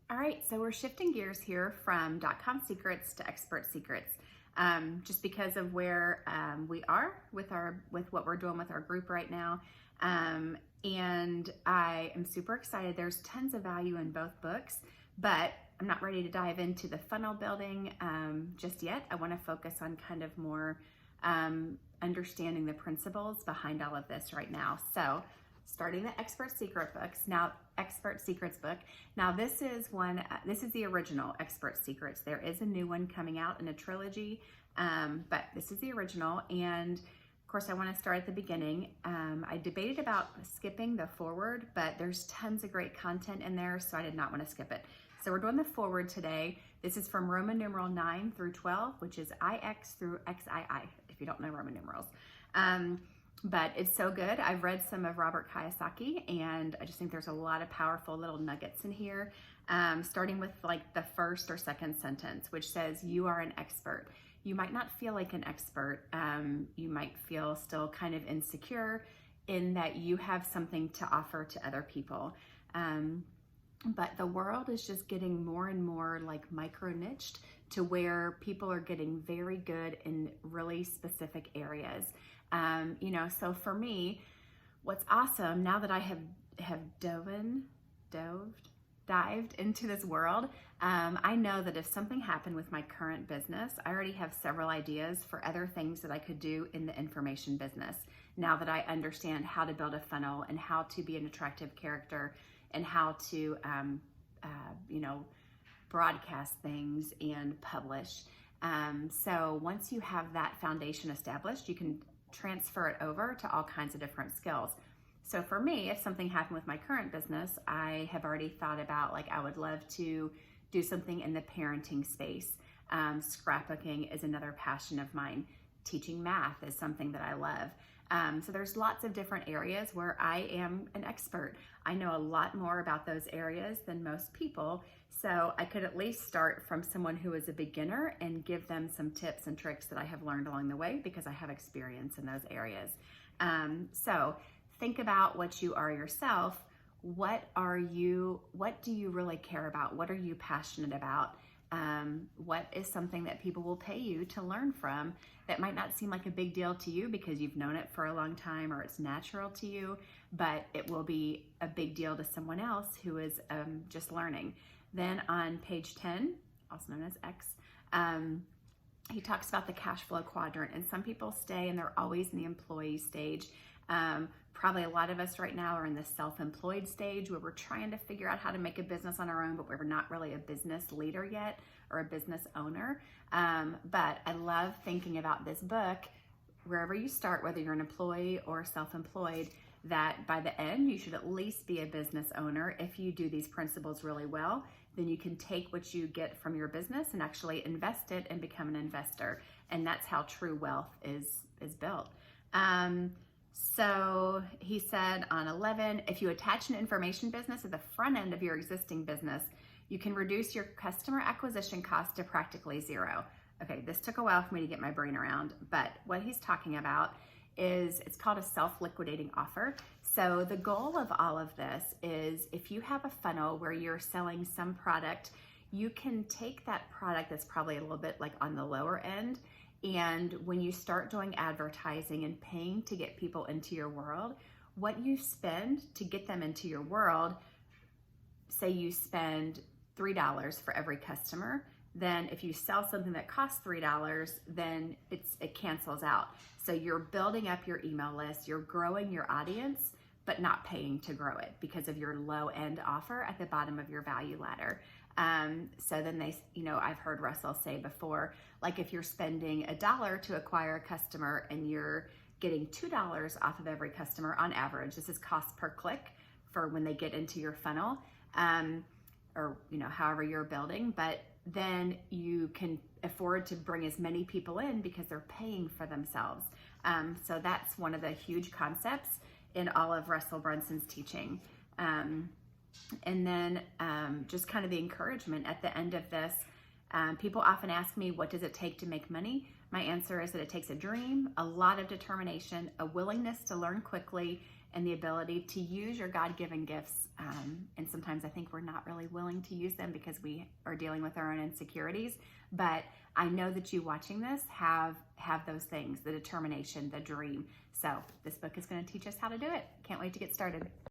All right, so we're shifting gears here from .com secrets to expert secrets, just because of where we are with what we're doing with our group right now. And I am super excited. There's tons of value in both books, but I'm not ready to dive into the funnel building just yet. I want to focus on kind of more understanding the principles behind all of this right now. So starting the Expert Secrets book. Now this is the original Expert Secrets. There is a new one coming out in a trilogy, but this is the original. And of course I want to start at the beginning. I debated about skipping the foreword, but there's tons of great content in there, so I did not want to skip it. So we're doing the foreword today. This is from Roman numeral 9 through 12, which is ix through xii, if you don't know Roman numerals. But it's so good. I've read some of Robert Kiyosaki, and I just think there's a lot of powerful little nuggets in here, starting with like the first or second sentence, which says, you are an expert. You might not feel like an expert. You might feel still kind of insecure in that you have something to offer to other people. But the world is just getting more and more like micro-niched to where people are getting very good in really specific areas. So for me, what's awesome now that I have dived into this world, I know that if something happened with my current business, I already have several ideas for other things that I could do in the information business. Now that I understand how to build a funnel and how to be an attractive character and how to, broadcast things and publish. So once you have that foundation established, you can transfer it over to all kinds of different skills. So for me, if something happened with my current business, I have already thought about, like, I would love to do something in the parenting space. Scrapbooking is another passion of mine. Teaching math is something that I love. So there's lots of different areas where I am an expert. I know a lot more about those areas than most people. So I could at least start from someone who is a beginner and give them some tips and tricks that I have learned along the way because I have experience in those areas. So think about what you are yourself. What do you really care about? What are you passionate about? What is something that people will pay you to learn from that might not seem like a big deal to you because you've known it for a long time or it's natural to you, but it will be a big deal to someone else who is just learning. Then on page 10, also known as X, he talks about the cash flow quadrant, and some people stay and they're always in the employee stage. Probably a lot of us right now are in the self-employed stage where we're trying to figure out how to make a business on our own, but we're not really a business leader yet or a business owner. But I love thinking about this book, wherever you start, whether you're an employee or self-employed, that by the end, you should at least be a business owner. If you do these principles really well, then you can take what you get from your business and actually invest it and become an investor. And that's how true wealth is built. So he said on 11, if you attach an information business at the front end of your existing business, you can reduce your customer acquisition cost to practically zero. Okay, this took a while for me to get my brain around, but what he's talking about is it's called a self-liquidating offer. So the goal of all of this is if you have a funnel where you're selling some product, you can take that product that's probably a little bit like on the lower end, and when you start doing advertising and paying to get people into your world, what you spend to get them into your world, say you spend $3 for every customer, then if you sell something that costs $3, then it cancels out. So you're building up your email list, you're growing your audience, but not paying to grow it because of your low end offer at the bottom of your value ladder. So then I've heard Russell say before, like if you're spending $1 to acquire a customer and you're getting $2 off of every customer on average, this is cost per click for when they get into your funnel, or however you're building, but then you can afford to bring as many people in because they're paying for themselves. So that's one of the huge concepts in all of Russell Brunson's teaching. And then just kind of the encouragement at the end of this. People often ask me, what does it take to make money? My answer is that it takes a dream, a lot of determination, a willingness to learn quickly, and the ability to use your God-given gifts. And sometimes I think we're not really willing to use them because we are dealing with our own insecurities. But I know that you watching this have those things, the determination, the dream. So this book is going to teach us how to do it. Can't wait to get started.